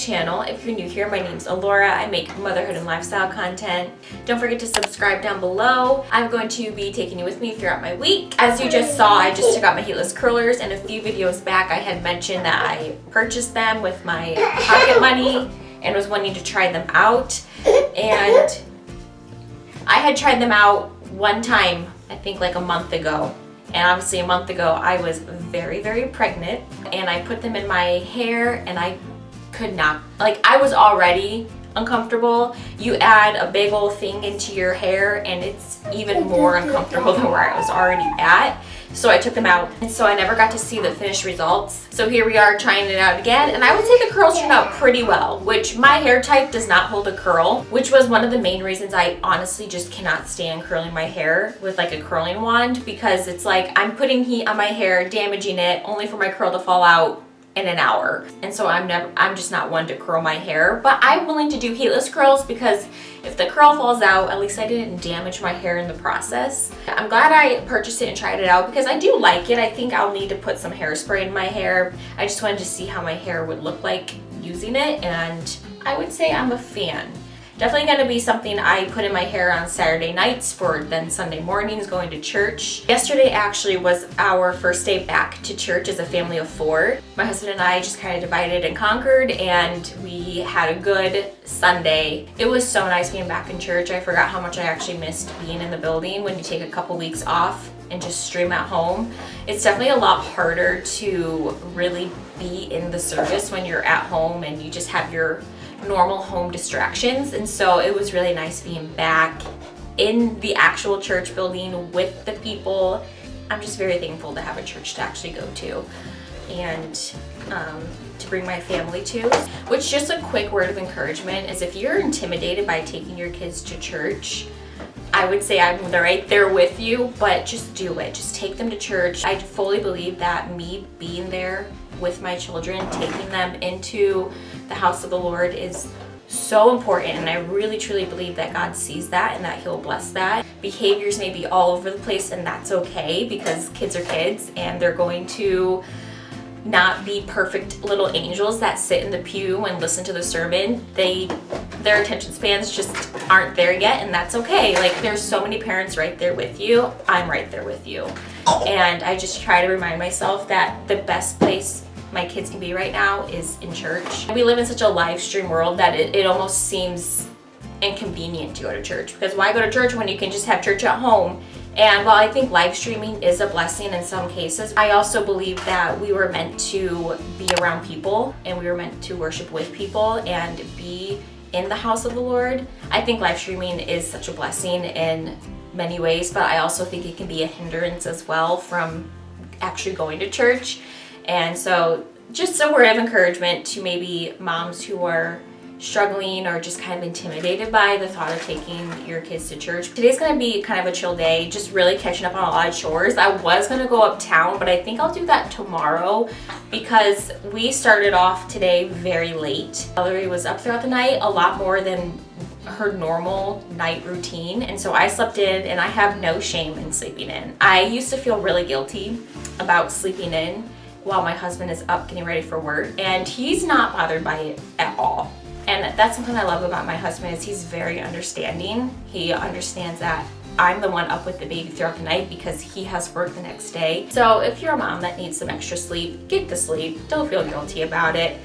channel. If you're new here, my name's Alora. I make motherhood and lifestyle content. Don't forget to subscribe down below. I'm going to be taking you with me throughout my week. As you just saw, I just took out my heatless curlers, and a few videos back I had mentioned that I purchased them with my pocket money and was wanting to try them out. And I had tried them out one time, I think like a month ago. And obviously a month ago I was very, very pregnant, and I put them in my hair and I could not, like, I was already uncomfortable. You add a big old thing into your hair and it's even more uncomfortable than where I was already at. So I took them out, and so I never got to see the finished results. So here we are trying it out again, and I would say the curls turned out pretty well, which my hair type does not hold a curl, which was one of the main reasons I honestly just cannot stand curling my hair with like a curling wand, because it's like I'm putting heat on my hair, damaging it, only for my curl to fall out in an hour. And so I'm just not one to curl my hair, but I'm willing to do heatless curls because if the curl falls out, at least I didn't damage my hair in the process. I'm glad I purchased it and tried it out because I do like it. I think I'll need to put some hairspray in my hair. I just wanted to see how my hair would look like using it, and I would say I'm a fan. Definitely gonna be something I put in my hair on Saturday nights for then Sunday mornings going to church. Yesterday actually was our first day back to church as a family of 4. My husband and I just kind of divided and conquered, and we had a good Sunday. It was so nice being back in church. I forgot how much I actually missed being in the building when you take a couple weeks off and just stream at home. It's definitely a lot harder to really be in the service when you're at home and you just have your normal home distractions. And so it was really nice being back in the actual church building with the people. I'm just very thankful to have a church to actually go to and to bring my family to. Which, just a quick word of encouragement, is if you're intimidated by taking your kids to church, I would say I'm right there with you, but just do it. Just take them to church. I fully believe that me being there with my children, taking them into the house of the Lord, is so important, and I really truly believe that God sees that and that He'll bless that. Behaviors may be all over the place, and that's okay, because kids are kids and they're going to not be perfect little angels that sit in the pew and listen to the sermon. Their attention spans just aren't there yet, and that's okay. Like, there's so many parents right there with you. I'm right there with you. And I just try to remind myself that the best place my kids can be right now is in church. We live in such a live stream world that it almost seems inconvenient to go to church, because why go to church when you can just have church at home? And while I think live streaming is a blessing in some cases, I also believe that we were meant to be around people, and we were meant to worship with people and be in the house of the Lord. I think live streaming is such a blessing in many ways, but I also think it can be a hindrance as well from actually going to church. And so just a word of encouragement to maybe moms who are struggling or just kind of intimidated by the thought of taking your kids to church. Today's gonna be kind of a chill day, just really catching up on a lot of chores. I was gonna go uptown, but I think I'll do that tomorrow because we started off today very late. Valerie was up throughout the night, a lot more than her normal night routine, and so I slept in, and I have no shame in sleeping in. I used to feel really guilty about sleeping in while my husband is up getting ready for work, and he's not bothered by it at all. And that's something I love about my husband, is he's very understanding. He understands that I'm the one up with the baby throughout the night because he has work the next day. So if you're a mom that needs some extra sleep, get the sleep. Don't feel guilty about it.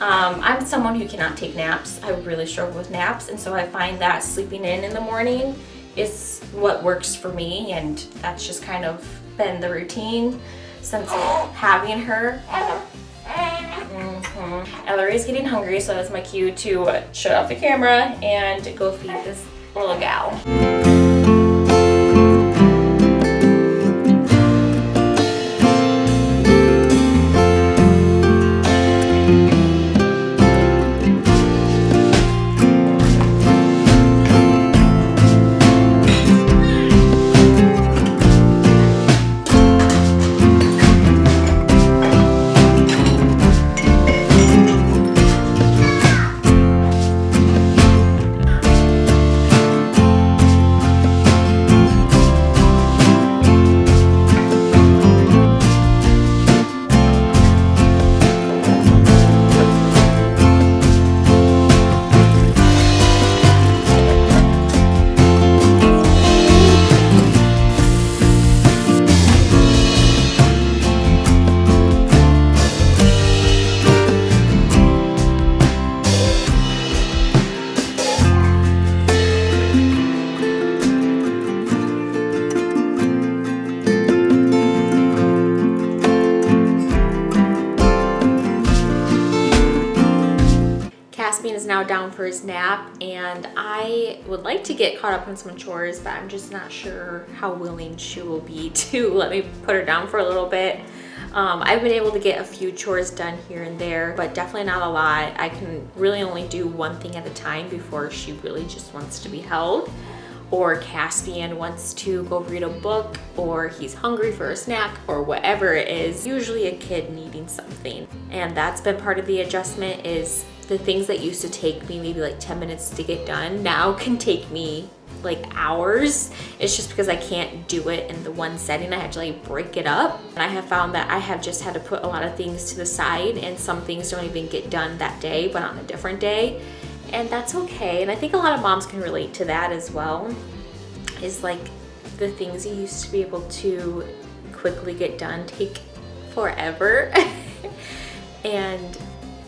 I'm someone who cannot take naps. I really struggle with naps, and so I find that sleeping in the morning is what works for me, and that's just kind of been the routine since having her. Ellery's getting hungry, so that's my cue to shut off the camera and go feed this little gal. for his nap, and I would like to get caught up on some chores, but I'm just not sure how willing she will be to let me put her down for a little bit. I've been able to get a few chores done here and there, but definitely not a lot. I can really only do one thing at a time before she really just wants to be held, or Caspian wants to go read a book, or he's hungry for a snack, or whatever it is. Usually a kid needing something. And that's been part of the adjustment, is the things that used to take me maybe like 10 minutes to get done now can take me like hours. It's just because I can't do it in the one setting. I have to like break it up. And I have found that I have just had to put a lot of things to the side, and some things don't even get done that day, but on a different day. And that's okay. And I think a lot of moms can relate to that as well, is like the things you used to be able to quickly get done take forever. And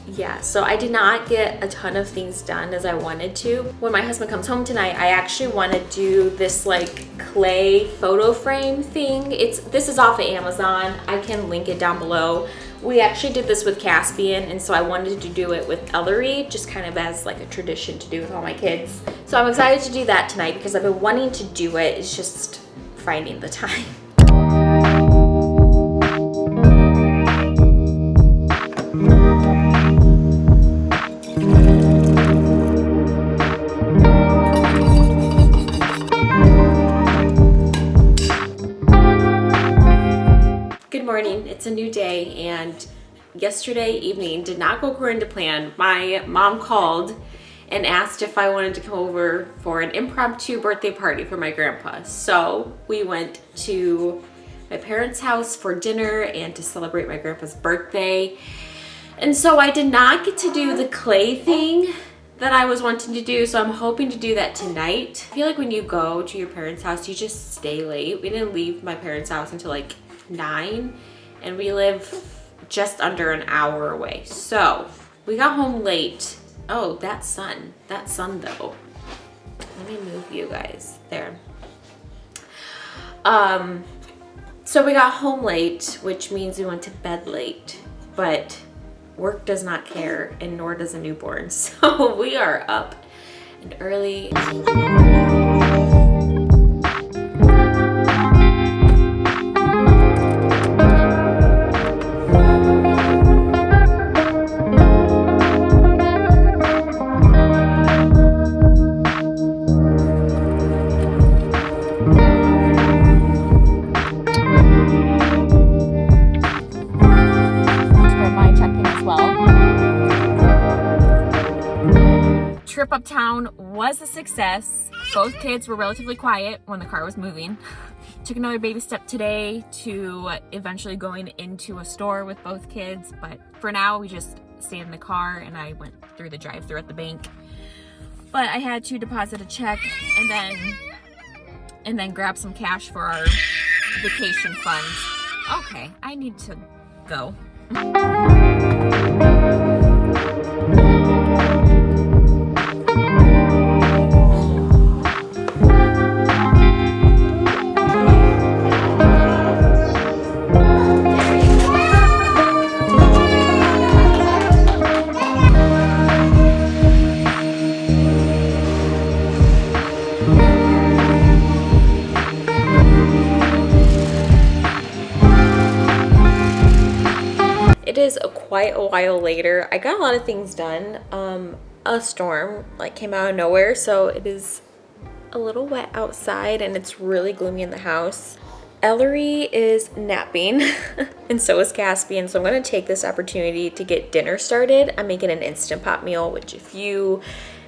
yeah, so I did not get a ton of things done as I wanted to. When my husband comes home tonight, I actually want to do this like clay photo frame thing. This is off of Amazon. I can link it down below. We actually did this with Caspian, and so I wanted to do it with Ellery, just kind of as like a tradition to do with all my kids. So I'm excited to do that tonight because I've been wanting to do it. It's just finding the time. Good morning, it's a new day, and yesterday evening did not go according to plan. My mom called and asked if I wanted to come over for an impromptu birthday party for my grandpa. So we went to my parents' house for dinner and to celebrate my grandpa's birthday. And so I did not get to do the clay thing that I was wanting to do, so I'm hoping to do that tonight. I feel like when you go to your parents' house, you just stay late. We didn't leave my parents' house until like 9, and we live just under an hour away. So we got home late. Oh, that sun though. Let me move you guys there. So we got home late, which means we went to bed late, but work does not care, and nor does a newborn. So we are up and early. Trip uptown was a success. Both kids were relatively quiet when the car was moving. Took another baby step today to eventually going into a store with both kids, but for now we just stayed in the car and I went through the drive-thru at the bank. But I had to deposit a check and then grab some cash for our vacation funds. Okay, I need to go. It is quite a while later. I got a lot of things done. A storm like came out of nowhere, so it is a little wet outside and it's really gloomy in the house. Ellery is napping and so is Caspian, so I'm going to take this opportunity to get dinner started. I'm making an Instant Pot meal, which if you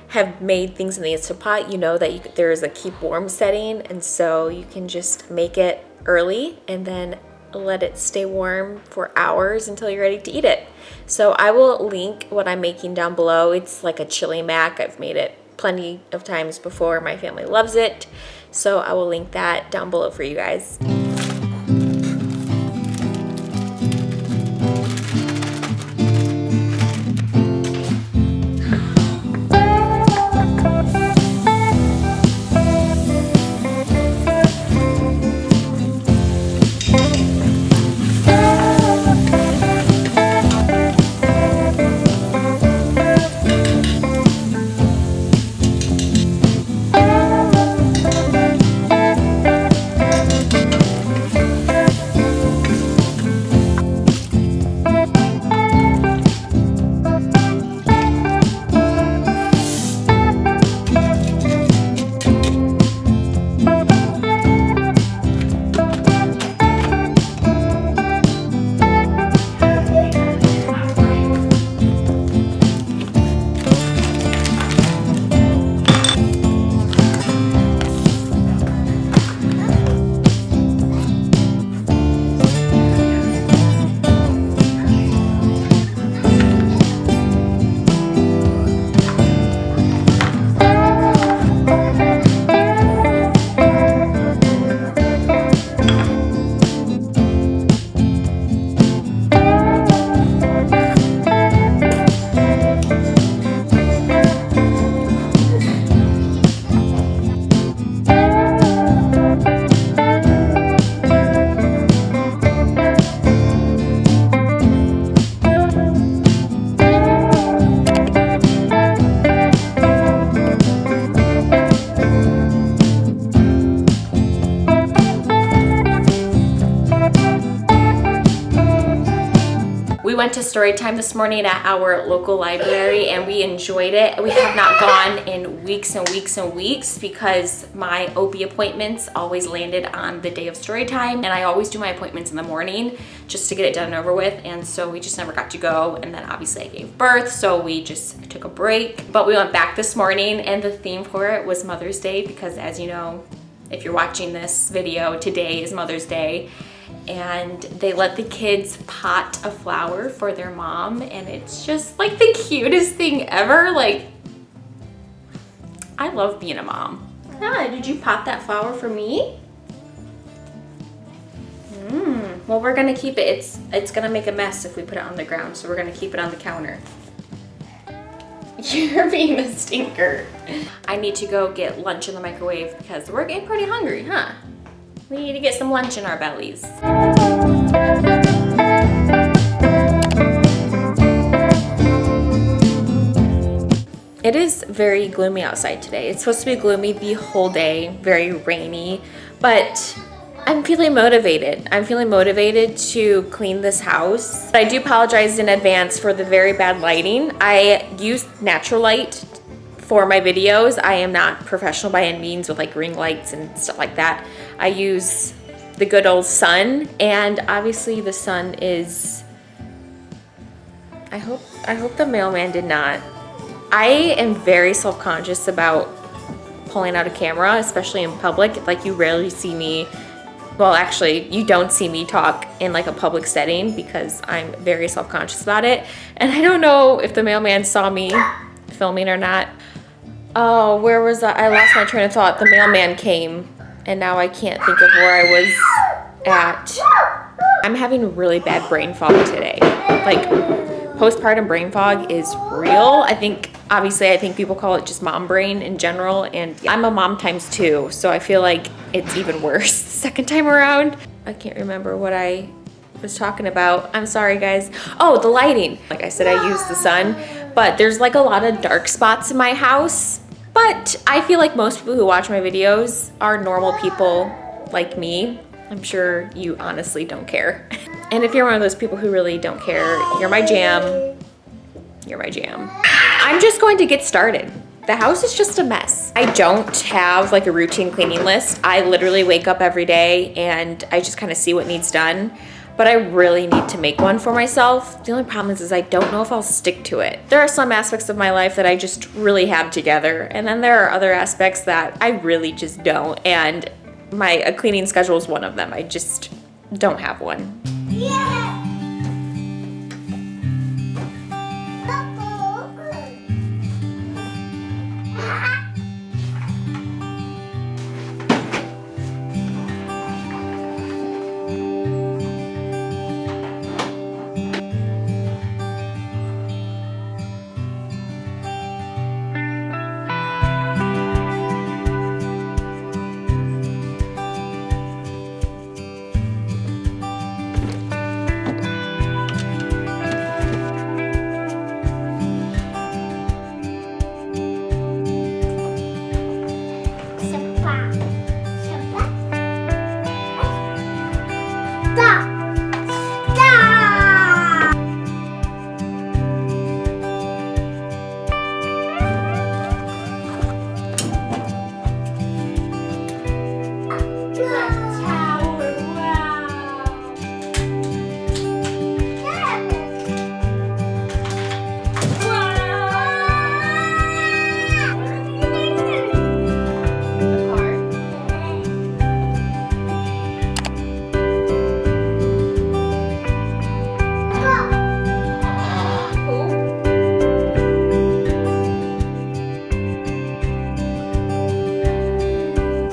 have made things in the Instant Pot, you know that there is a keep warm setting, and so you can just make it early and then let it stay warm for hours until you're ready to eat it. So I will link what I'm making down below. It's like a chili mac. I've made it plenty of times before. My family loves it. So I will link that down below for you guys. went to story time this morning at our local library and we enjoyed it. We have not gone in weeks and weeks and weeks because my OB appointments always landed on the day of story time, and I always do my appointments in the morning just to get it done and over with, and so we just never got to go. And then obviously I gave birth, so we just took a break. But we went back this morning and the theme for it was Mother's Day because, as you know, if you're watching this video, today is Mother's Day. And they let the kids pot a flower for their mom, and it's just like the cutest thing ever. Like, I love being a mom. Ah, did you pot that flower for me? Well, we're gonna keep it. It's gonna make a mess if we put it on the ground, so we're gonna keep it on the counter. You're being a stinker. I need to go get lunch in the microwave because we're getting pretty hungry, huh? We need to get some lunch in our bellies. It is very gloomy outside today. It's supposed to be gloomy the whole day, very rainy, but I'm feeling motivated. I'm feeling motivated to clean this house. I do apologize in advance for the very bad lighting. I use natural light for my videos. I am not professional by any means with like ring lights and stuff like that. I use the good old sun, and obviously the sun is, I hope the mailman did not. I am very self-conscious about pulling out a camera, especially in public. Like, you rarely see me, well, actually you don't see me talk in like a public setting because I'm very self-conscious about it. And I don't know if the mailman saw me filming or not. Oh, where was that? I lost my train of thought. The mailman came and now I can't think of where I was at. I'm having really bad brain fog today. Like, postpartum brain fog is real. I think people call it just mom brain in general, and I'm a mom times 2, so I feel like it's even worse the second time around. I can't remember what I was talking about. I'm sorry, guys. Oh, the lighting. Like I said, I use the sun, but there's like a lot of dark spots in my house. But I feel like most people who watch my videos are normal people like me. I'm sure you honestly don't care. And if you're one of those people who really don't care, you're my jam. You're my jam. I'm just going to get started. The house is just a mess. I don't have like a routine cleaning list. I literally wake up every day and I just kind of see what needs done. But I really need to make one for myself. The only problem is I don't know if I'll stick to it. There are some aspects of my life that I just really have together, and then there are other aspects that I really just don't, and a cleaning schedule is one of them. I just don't have one. Yeah.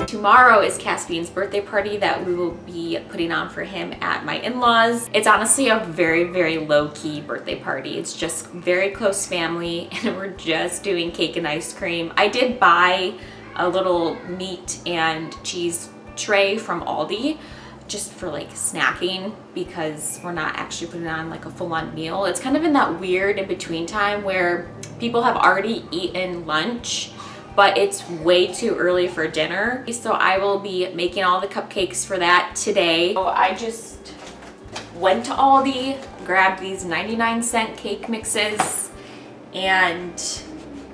Tomorrow is Caspian's birthday party that we will be putting on for him at my in-laws. It's honestly a very, very low-key birthday party. It's just very close family, and we're just doing cake and ice cream. I did buy a little meat and cheese tray from Aldi just for like snacking, because we're not actually putting on like a full-on meal. It's kind of in that weird in-between time where people have already eaten lunch, but it's way too early for dinner. So I will be making all the cupcakes for that today. So I just went to Aldi grabbed these 99-cent cake mixes, and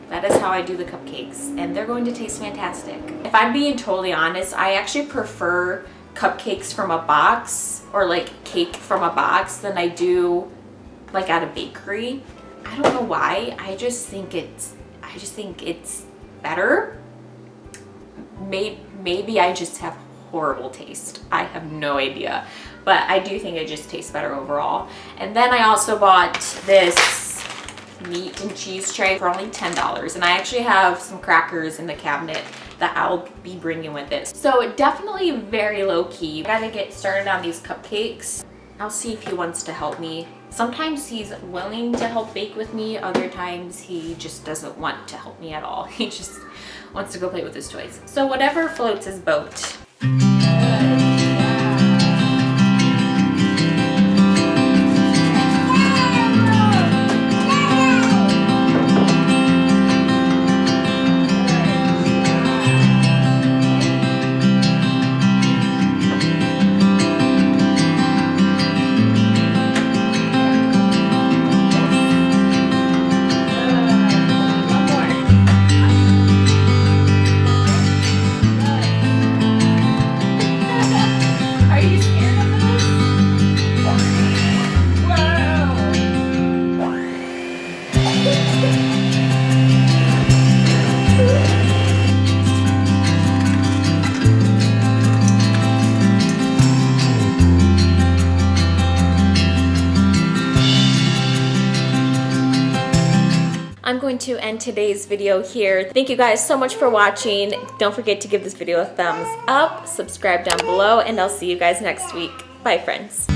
that is how I do the cupcakes, and they're going to taste fantastic. If I'm being totally honest, I actually prefer cupcakes from a box, or like cake from a box, than I do like at a bakery. I don't know why. I just think it's better. Maybe I just have horrible taste. I have no idea, but I do think it just tastes better overall. And then I also bought this meat and cheese tray for only $10, and I actually have some crackers in the cabinet that I'll be bringing with it. So definitely very low-key. I gotta get started on these cupcakes. I'll see if he wants to help me. Sometimes he's willing to help bake with me, other times he just doesn't want to help me at all. He just wants to go play with his toys. So whatever floats his boat. I'm going to end today's video here. Thank you guys so much for watching. Don't forget to give this video a thumbs up, subscribe down below, and I'll see you guys next week. Bye, friends.